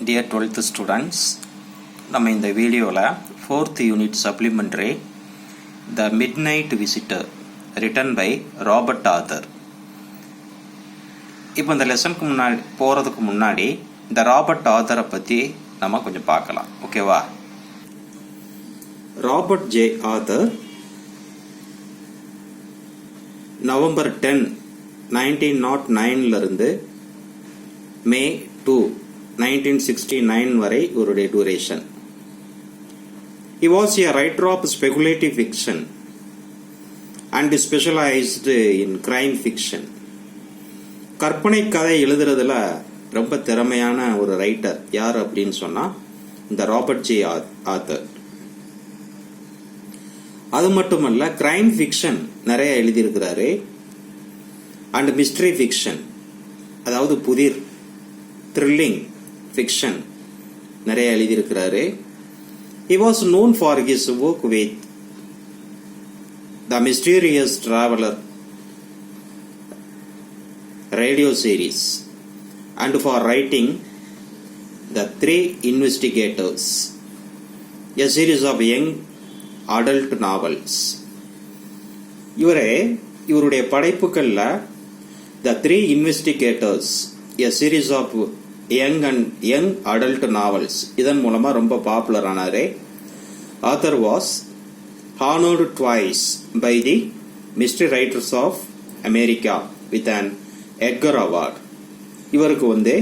Dear 12th students, நம்ம இந்த வீடியோவில் 4th unit supplementary The Midnight Visitor written by Robert author. இப்போ இந்த லெசனுக்கு முன்னாடி இந்த ராபர்ட் ஆத்தரை பற்றி நம்ம கொஞ்சம் பார்க்கலாம். ஓகேவா? ராபர்ட் ஜே ஆத்தர் நவம்பர் 10, 1909 இருந்து மே 2, 1969 வரை இவருடைய duration. He was a writer of speculative fiction and specialized in crime fiction. கற்பனை கதை எழுதுறதுல ரொம்ப திறமையான ஒரு ரைட்டர் யார் அப்படின்னு சொன்னா இந்த ராபர்ட் ஜே ஆத்தர். அது மட்டுமல்ல, கிரைம் ஃபிக்ஷன் நிறைய எழுதியிருக்கிறாரு அண்ட் மிஸ்ட்ரி ஃபிக்ஷன், அதாவது புதிர் த்ரில்லிங் fiction நிறைய எழுதியிருக்கிறாரு. He was known for his work with The Mysterious Traveler radio series and for writing The Three Investigators, a series of young adult novels. இவருடைய படைப்புகள்ல The Three Investigators, a series of young adult novels, இதன் மூலமா ரொம்ப popular ஆனாரே. Author was honored twice by the Mystery Writers of America with an Edgar Award. இவருக்கு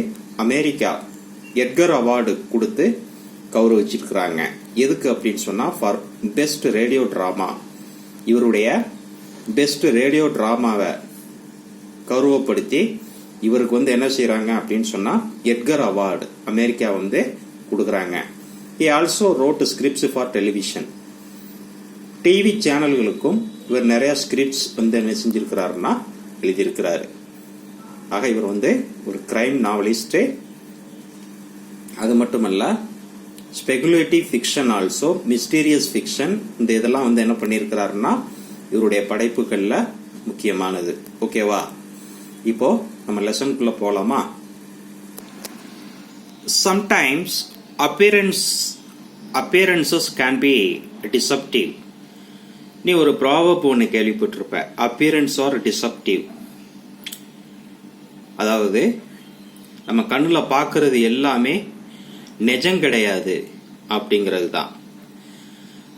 America Edgar award கொடுத்து கௌரவிச்சிருக்கிறாங்க. எதுக்கு அப்படின்னு சொன்னா ஃபார் பெஸ்ட் ரேடியோ டிராமா. இவருடைய பெஸ்ட் ரேடியோ டிராமாவை கௌரவப்படுத்தி இவருக்கு என்ன செய்யறாங்க அப்படின்னு சொன்னா எட்கர் அவார்டு அமெரிக்கா கொடுக்கறாங்க. He also wrote scripts for television. TV சேனல்களுக்கும் இவர் நிறைய ஸ்கிரிப்ட்ஸ் என்ன செஞ்சிருக்கிறாருன்னா எழுதியிருக்கிறாரு. ஆக இவர் ஒரு கிரைம் நாவலிஸ்ட். அது மட்டுமல்ல, speculative fiction, also mysterious fiction, இந்த இதெல்லாம் என்ன பண்ணியிருக்கிறாருன்னா இவருடைய படைப்புகள்ல முக்கியமானது. ஓகேவா? இப்போ நம்ம லெசனுக்குள்ள போலாமா? Sometimes appearances can be deceptive. நீ ஒரு ப்ராவர்ப் ஒன்று கேள்விப்பட்டிருப்ப, appearance or deceptive. அதாவது நம்ம கண்ணுல பார்க்கறது எல்லாமே நிஜம் கிடையாது அப்படிங்கிறது தான்.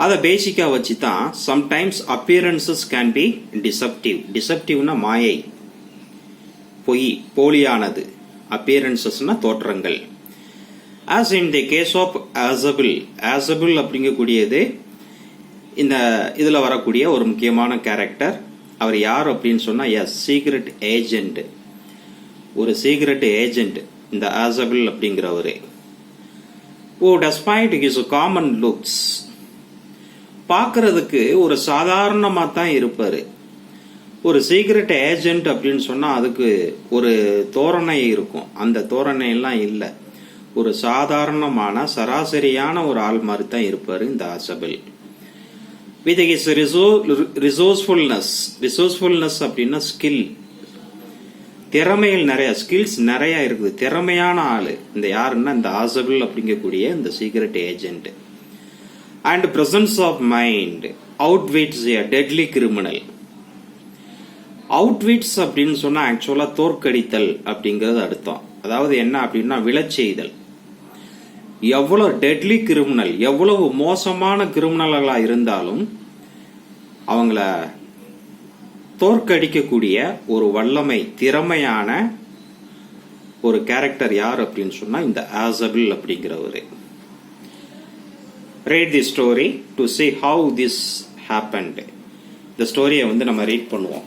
அதை பேசிக்கா வச்சு தான் sometimes appearances can be deceptive. டிசப்டிவ்னா மாயை, பொய், போலியானது. அப்பியரன்சஸ்னா தோற்றங்கள். as in the case of Azabel அப்படிங்கக்கூடியது இந்த இதுல வரக்கூடிய ஒரு முக்கியமான கேரக்டர். அவர் யார் அப்படின்னு சொன்னா சீக்ரெட் ஏஜென்ட், ஒரு சீக்ரெட் ஏஜென்ட் இந்த Azabel அப்படிங்கிறவரு. despite his common looks, பார்க்கறதுக்கு ஒரு சாதாரணமா தான் இருப்பாரு. ஒரு சீக்ரெட் ஏஜென்ட் அப்படின்னு சொன்னா அதுக்கு ஒரு தோரணை இருக்கும். அந்த தோரணை எல்லாம் இல்ல, ஒரு சாதாரணமான சராசரியான ஒரு ஆள் மாதிரி தான் இருப்பாரு இந்த Azabel. With his resourcefulness அப்படின்னா ஸ்கில், திறமைகள் நிறைய, ஸ்கில்ஸ் நிறைய இருக்குது. திறமையான ஆளு இந்த யாருன்னா இந்த Azabel அப்படிங்கக்கூடிய இந்த secret agent. And presence of mind outweighs a deadly criminal. Outwits அப்படின்னு சொன்னா ஆக்சுவலா தோற்கடித்தல் அப்படிங்கிறது அர்த்தம். அதாவது என்ன அப்படின்னா விழச்செய்தல். எவ்வளவு டெட்லி கிரிமினல், எவ்வளவு மோசமான கிரிமினல்களா இருந்தாலும் அவங்கள தோற்கடிக்கக்கூடிய ஒரு வல்லமை, திறமையான ஒரு கேரக்டர் யார் அப்படின்னு சொன்னா இந்த Azabel அப்படிங்கிறவரு. Read the story to see how this happened. இந்த ஸ்டோரியை நம்ம ரீட் பண்ணுவோம்.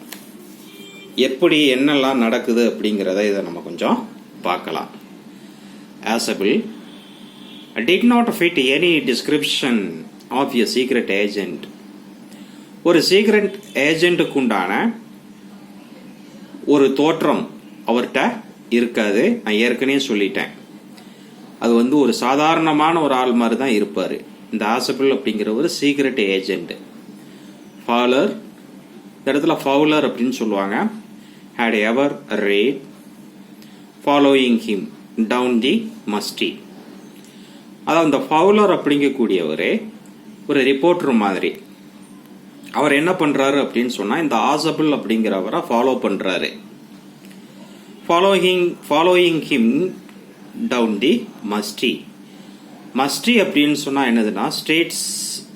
எப்படி என்னெல்லாம் நடக்குது அப்படிங்கிறத இதை நம்ம கொஞ்சம் பார்க்கலாம். Azabel did not fit any description of a secret agent. ஒரு சீக்ரெட் ஏஜென்ட்டுக்கு உண்டான ஒரு தோற்றம் அவர்கிட்ட இருக்காது. நான் ஏற்கனவே சொல்லிட்டேன், அது ஒரு சாதாரணமான ஒரு ஆள் மாதிரி தான் இருப்பாரு. இந்த Azabel அப்படிங்கிற ஒரு சீக்ரெட் ஏஜென்ட். ஃபாலர், இந்த இடத்துல ஃபவுலர் அப்படின்னு சொல்லுவாங்க. had ever read following him down the musty. அதாவது இந்த ஃபவுலர் அப்படிங்கக்கூடியவர் ஒரு ரிப்போர்ட்டர் மாதிரி. அவர் என்ன பண்றாரு அப்படின்னு சொன்னா இந்த ஆசபிள் அப்படிங்கிறவரை ஃபாலோ பண்றாரு. Following him down the musty. Musty அப்படின்னு சொன்னா என்னதுன்னா ஸ்டேட்ஸ்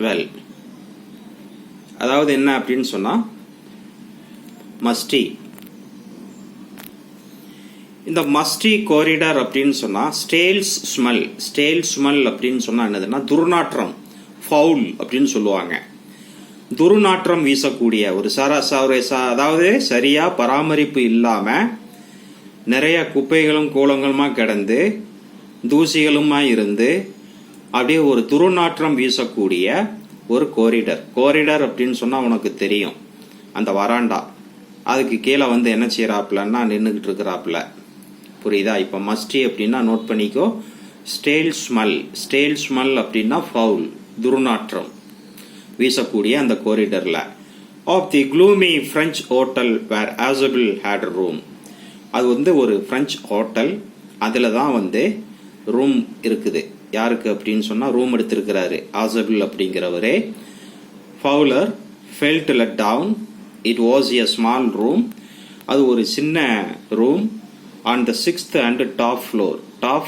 வெல். அதாவது என்ன அப்படின்னு சொன்னா மஸ்டி, இந்த மஸ்டி காரிடார் அப்படின்னு சொன்னா ஸ்டேல் ஸ்மெல் அப்படின்னு சொன்னா என்னதுன்னா துர்நாற்றம், ஃபவுல் அப்படின்னு சொல்லுவாங்க. துர்நாற்றம் வீசக்கூடிய ஒரு அதாவது சரியா பராமரிப்பு இல்லாம நிறைய குப்பைகளும் கூலங்களுமா கிடந்து தூசிகளுமா இருந்து அப்படியே ஒரு துர்நாற்றம் வீசக்கூடிய ஒரு கோரிடர் அப்படின்னு சொன்னா உனக்கு தெரியும். அந்த வராண்டா அதுக்கு கீழே வந்து என்ன செய்யறாப்லன்னா நின்றுகிட்டு இருக்கிறாப்ல. புரியுதா? இப்ப மஸ்டி அப்படின்னா நோட் பண்ணிக்கோ. ஸ்டேல் ஸ்மெல் அப்படின்னா ஃபவுல், துர்நாற்றம் வீசக்கூடிய அந்த கோரிடர்ல. Of the gloomy French hotel where Ausable had room. அது வந்து ஒரு பிரெஞ்ச் ஹோட்டல், அதுல தான் வந்து ரூம் இருக்குது. யாருக்கு அப்படின்னு சொன்னா ரூம் எடுத்திருக்கிறாரு ஆசபிள் அப்படிங்கிறவரே. Fowler felt let down. It was a small room. அது ஒரு சின்ன room on the 6th and top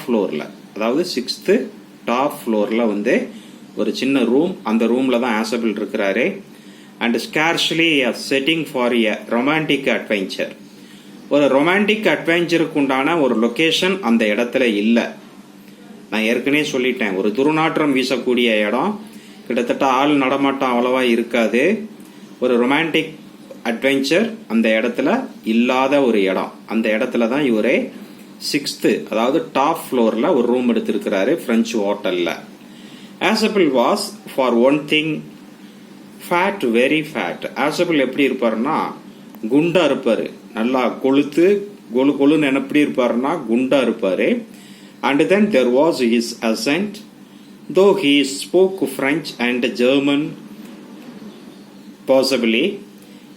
ஃப்ளோர்ல, அதாவது 6th டாப் ஃப்ளோர்ல வந்து ஒரு சின்ன ரூம். அந்த ரூம்ல தான் ஆசபிள் இருக்கிறாரு. And scarcely a setting for a romantic adventure. ஒரு ரொமான்டிக் அட்வென்ச்சருக்கு உண்டான ஒரு லொகேஷன் அந்த இடத்துல இல்லை. நான் ஏற்கனவே சொல்லிட்டேன், ஒரு துர்நாற்றம் வீசக்கூடிய இடம், கிட்டத்தட்ட ஆள் நடமாட்டம் அவ்வளவா இருக்காது. ஒரு ரொமான்டிக் அட்வென்ச்சர் அந்த இடத்துல இல்லாத ஒரு இடம். அந்த இடத்துல தான் இவரே 6th, அதாவது டாப் ஃப்ளோர்ல ஒரு ரூம் எடுத்திருக்கிறாரு பிரெஞ்சு ஹோட்டல்ல. Azabel was for one thing fat, very fat. Azabel எப்படி இருப்பாருன்னா குண்டா இருப்பாரு, நல்லா கொழுத்து கொழுன்னு எப்படி இருப்பாருன்னா குண்டா இருப்பாரு. And then there was his accent, though he spoke French and German possibly,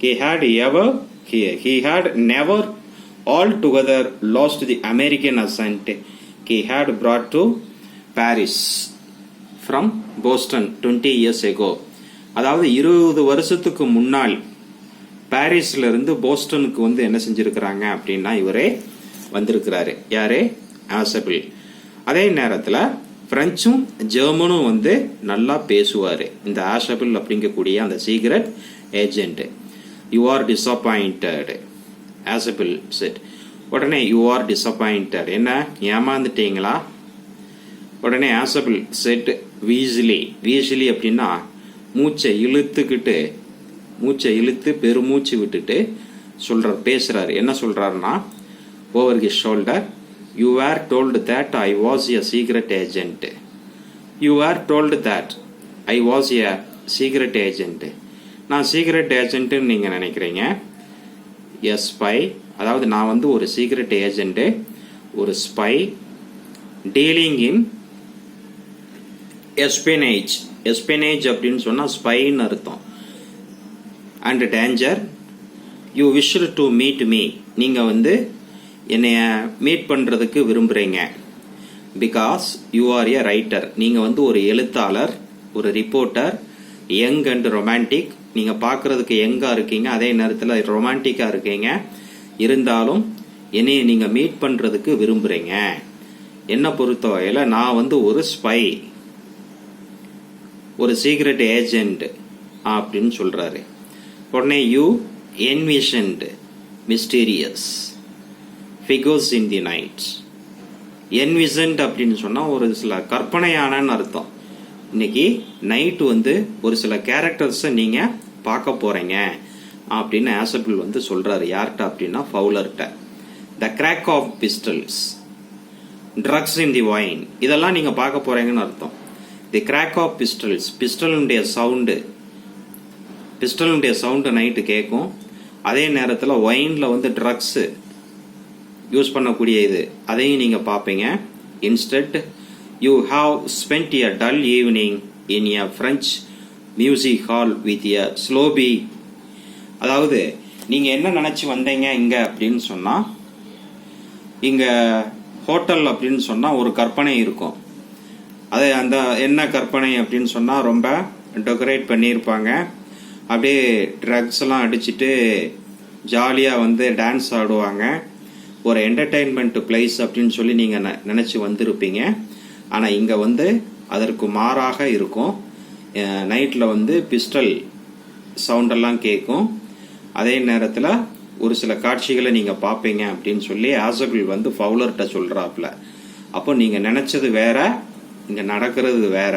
he had never altogether lost the American accent he had brought to Paris from Boston 20 years ago. அதாவது 20 வருஷத்துக்கு முன்னால் பாரிஸ்ல இருந்து போஸ்டனுக்கு வந்து என்ன செஞ்சிருக்கிறாங்க அப்படின்னா இவரே வந்திருக்கிறாரு. யாரே? ஆசபிள். அதே நேரத்தில் பிரெஞ்சும் ஜெர்மனும் வந்து நல்லா பேசுவாரு இந்த ஆசபிள் அப்படிங்கக்கூடிய அந்த secret agent. You are disappointed, ஆசபிள் set. உடனே யூ ஆர் டிசப்பாயிண்டட், என்ன ஏமாந்துட்டீங்களா? உடனே ஆசபிள் செட் வீசிலி அப்படின்னா மூச்சை இழுத்து பெருமூச்சு விட்டுட்டு பேசுறாரு. என்ன சொல்றாருன்னா over his shoulder, you were told that I was a secret agent. You were told that I was a secret agent. நான் சீக்ரெட் ஏஜென்ட் நீங்க நினைக்கிறீங்க. எஸ் ஸ்பை, அதாவது நான் வந்து ஒரு சீக்ரெட் ஏஜென்ட், ஒரு ஸ்பை டீலிங் இன் எஸ்பெனேஜ் அப்படின்னு சொன்னா ஸ்பைன்னு அர்த்தம். And danger, you wish to meet me, நீங்க வந்து என்னைய மீட் பண்றதுக்கு விரும்புறீங்க. Because you are a writer, நீங்க வந்து ஒரு எழுத்தாளர், ஒரு ரிப்போர்ட்டர், யங் அண்ட் ரொமான்டிக். நீங்க பாக்குறதுக்கு யங்கா இருக்கீங்க, அதே நேரத்தில் ரொமான்டிக்கா இருக்கீங்க. இருந்தாலும் என்னைய நீங்க மீட் பண்றதுக்கு விரும்புறீங்க. என்ன பொறுத்தவரையில நான் வந்து ஒரு ஸ்பை, ஒரு சீக்ரெட் ஏஜென்ட் அப்படின்னு சொல்றாரு. உடனே you envisioned mysterious figures in the night. envisioned அப்படின்னு சொன்னா ஒரு சில கற்பனையானன்னு அர்த்தம். இன்னைக்கு நைட் வந்து ஒரு சில கேரக்டர்ஸை நீங்க பார்க்க போறீங்க அப்படின்னு ஆசபிள் வந்து சொல்றாரு. யார்கிட்ட அப்படின்னா ஃபவுலர்கிட்ட. The crack of pistols, drugs in the wine, இதெல்லாம் நீங்க பார்க்க போறீங்கன்னு அர்த்தம். தி கிராக் ஆஃப் பிஸ்டல்ஸ், பிஸ்டலுடைய சவுண்டு நைட்டு கேட்கும். அதே நேரத்தில் ஒயின்ல வந்து ட்ரக்ஸ் யூஸ் பண்ணக்கூடிய இது, அதையும் நீங்க பார்ப்பீங்க. Instead you have spent a dull evening in a French music hall with a sloppy. அதாவது நீங்க என்ன நினைச்சு வந்தீங்க இங்க அப்படின்னு சொன்னா, இங்க ஹோட்டல் அப்படின்னு சொன்னா ஒரு கற்பனை இருக்கும். அது அந்த என்ன கற்பனை அப்படின்னு சொன்னால் ரொம்ப டெக்கரேட் பண்ணியிருப்பாங்க. அப்படியே ட்ரக்ஸ் எல்லாம் அடிச்சுட்டு ஜாலியாக வந்து டான்ஸ் ஆடுவாங்க. ஒரு என்டர்டெயின்மெண்ட் பிளேஸ் அப்படின்னு சொல்லி நீங்கள் நினச்சி வந்திருப்பீங்க. ஆனால் இங்கே வந்து அதற்கு மாறாக இருக்கும். நைட்டில் வந்து பிஸ்டல் சவுண்டெல்லாம் கேட்கும். அதே நேரத்தில் ஒரு சில காட்சிகளை நீங்கள் பார்ப்பீங்க அப்படின்னு சொல்லி ஆசபிள் வந்து ஃபவுலர்கிட்ட சொல்கிறாப்புல. அப்போ நீங்கள் நினச்சது வேற, இங்கே நடக்கிறது வேற.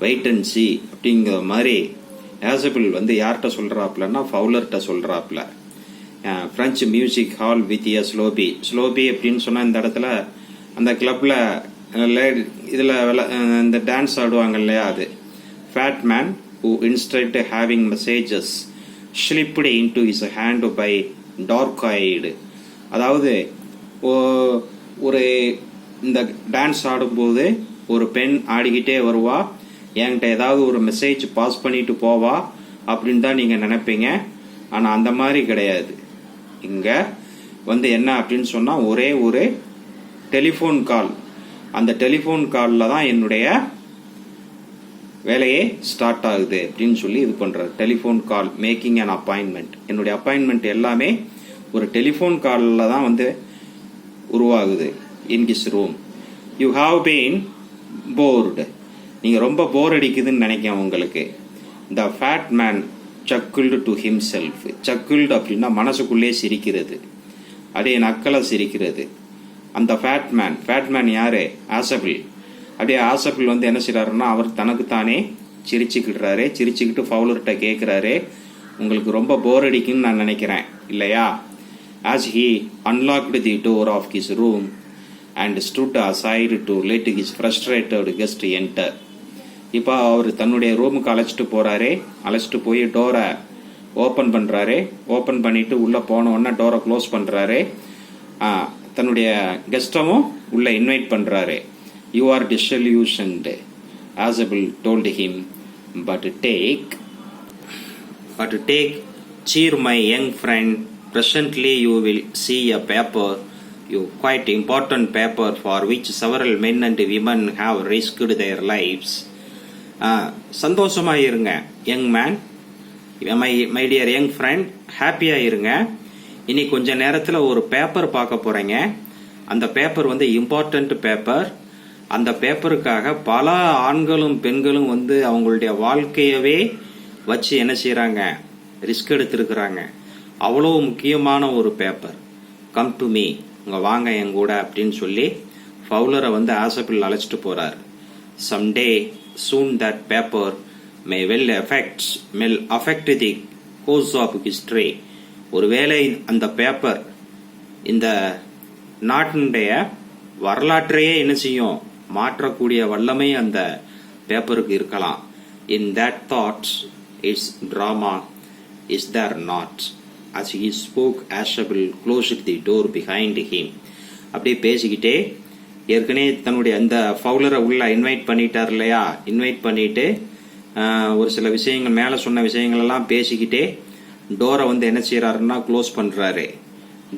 வெயிட் அண்ட் சி அப்படிங்கிற மாதிரி ஆசபிள் வந்து யார்கிட்ட சொல்கிறாப்புலன்னா ஃபவுலர்கிட்ட சொல்கிறாப்புல. French music hall with a sloppy. Sloppy அப்படின்னு சொன்னால் இந்த இடத்துல அந்த கிளப்பில் இதில் இந்த டான்ஸ் ஆடுவாங்க இல்லையா, அது fat man who instead having messages slipped into his hand by dark-eyed. அதாவது ஒரு இந்த டான்ஸ் ஆடும்போது ஒரு பெண் ஆடிக்கிட்டே வருவா, என்கிட்ட ஏதாவது ஒரு மெசேஜ் பாஸ் பண்ணிட்டு போவா அப்படின்னு தான் நீங்கள் நினைப்பீங்க. ஆனால் அந்த மாதிரி கிடையாது. இங்கே வந்து என்ன அப்படின்னு சொன்னால் ஒரே ஒரு டெலிஃபோன் கால். அந்த டெலிஃபோன் காலில் தான் என்னுடைய வேலையே ஸ்டார்ட் ஆகுது அப்படின்னு சொல்லி இது பண்ணுறாரு. Telephone call making an appointment. என்னுடைய அப்பாயின்மெண்ட் எல்லாமே ஒரு டெலிஃபோன் காலில் தான் வந்து உருவாகுது. In his room you have been board. நீங்கள் ரொம்ப போர் அடிக்குதுன்னு நினைக்கிறேன் உங்களுக்கு. த ஃபேட் மேன் சக்குல்டு டு ஹிம்செல்ஃப். சக்குல்டு அப்படின்னா மனசுக்குள்ளே சிரிக்கிறது, அப்படியே நக்கலை சிரிக்கிறது. அந்த ஃபேட் மேன் யாரு? ஆசபிள். அப்படியே ஆசபிள் வந்து என்ன செய்யறாருன்னா அவர் தனக்குத்தானே சிரிச்சுக்கிடுறாரு. சிரிச்சுக்கிட்டு ஃபவுலர்கிட்ட கேட்குறாரு, உங்களுக்கு ரொம்ப போர் அடிக்குன்னு நான் நினைக்கிறேன் இல்லையா? As he unlocked the door of his room and stood aside to let his frustrated guest enter. இப்போ அவர் தன்னுடைய ரூமுக்கு அழைச்சிட்டு போறாரு. அழைச்சிட்டு போய் டோரை ஓப்பன் பண்ணுறாரு. ஓப்பன் பண்ணிட்டு உள்ளே போன உடனே டோரை க்ளோஸ் பண்ணுறாரு. தன்னுடைய கெஸ்டமும் உள்ளே இன்வைட் பண்ணுறாரு. You are disillusioned, Asable told him, but take, cheer my young friend, presently you will see a paper, quite important paper for which several men and women have risked their lives. சந்தோஷமா இருங்க young man, my dear young friend, ஹாப்பியா இருங்க. இனி கொஞ்ச நேரத்தில் ஒரு paper பார்க்க போறீங்க. அந்த பேப்பர் வந்து இம்பார்ட்டன்ட் பேப்பர். அந்த பேப்பருக்காக பல ஆண்களும் பெண்களும் வந்து அவங்களுடைய வாழ்க்கையவே வச்சு என்ன செய்யறாங்க, ரிஸ்க் எடுத்திருக்கிறாங்க. அவ்வளோ முக்கியமான ஒரு பேப்பர். கம் டு மீ, உங்க வாங்க என் கூட அப்படின்னு சொல்லி ஃபவுலரை வந்து ஆசபிள் அழைச்சிட்டு போறார். Someday soon that paper may well affect the course of history. ஒருவேளை அந்த பேப்பர் இந்த நாட்டினுடைய வரலாற்றையே என்ன செய்யும், மாற்றக்கூடிய வல்லமை அந்த பேப்பருக்கு இருக்கலாம். In that thoughts it's drama is there not. as he spoke Ashabel closed the door behind him. அப்படியே பேசிக்கிட்டே ஏற்கனவே தன்னுடைய அந்த ஃபவுலரை உள்ள இன்வைட் பண்ணிட்டார் இல்லையா, இன்வைட் பண்ணிட்டு ஒரு சில விஷயங்கள் மேலே சொன்ன விஷயங்கள் எல்லாம் பேசிக்கிட்டே டோரை வந்து என்ன செய்யறாருன்னா க்ளோஸ் பண்றாரு.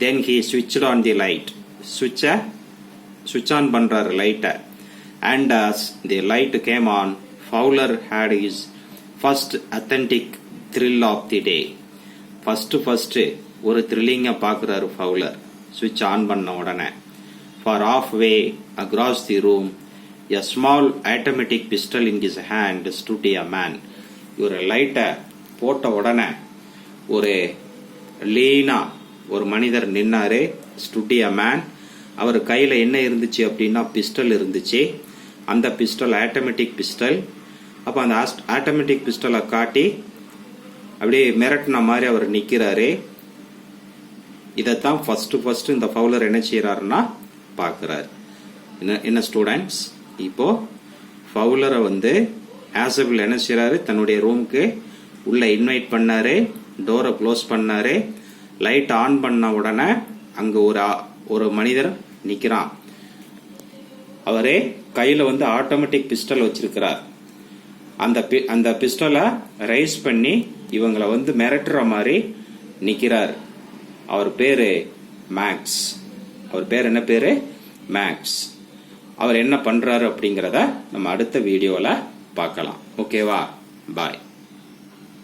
Then he switched on the light. ஸ்விட்ச் ஆன் பண்றாரு லைட்டை. And as the light came on, Fowler had his first authentic thrill of the day. First ஒரு த்ரில்லிங்கை பார்க்குறாரு ஃபவுலர் ஸ்விட்ச் ஆன் பண்ண உடனே. For halfway across the room, a small automatic pistol in his hand stood a man. ஒரு லைட்டை போட்ட உடனே ஒரு லீனா ஒரு மனிதர் நின்னாரு. stood a man. அவர் கையில் என்ன இருந்துச்சு அப்படின்னா பிஸ்டல் இருந்துச்சு. அந்த பிஸ்டல் ஆட்டோமேட்டிக் பிஸ்டல். அப்போ அந்த ஆட்டோமேட்டிக் பிஸ்டலை காட்டி அப்படியே மிரட்டின மாதிரி அவர் நிற்கிறாரு. இதைத்தான் ஃபர்ஸ்ட் இந்த ஃபவுலர் என்ன செய்யறாருன்னா பார்க்குறாரு. என்ன ஸ்டூடெண்ட்ஸ், இப்போ ஃபவுலரை வந்து ஆசபிள் என்ன செய்யறாரு, தன்னுடைய ரூமுக்கு உள்ள இன்வைட் பண்ணாரு. டோரை க்ளோஸ் பண்ணாரு. லைட் ஆன் பண்ண உடனே அங்கே ஒரு மனிதர் நிற்கிறான். அவரே கையில் வந்து ஆட்டோமேட்டிக் பிஸ்டல் வச்சிருக்கிறார். அந்த பிஸ்டலை ரைஸ் பண்ணி இவங்களை வந்து மிரட்டுற மாதிரி நிற்கிறார். அவர் பேரு மேக்ஸ். அவர் பேர் என்ன பேரு? மேக்ஸ். அவர் என்ன பண்றாரு அப்படிங்கிறத நம்ம அடுத்த வீடியோல பார்க்கலாம். ஓகேவா? பாய்.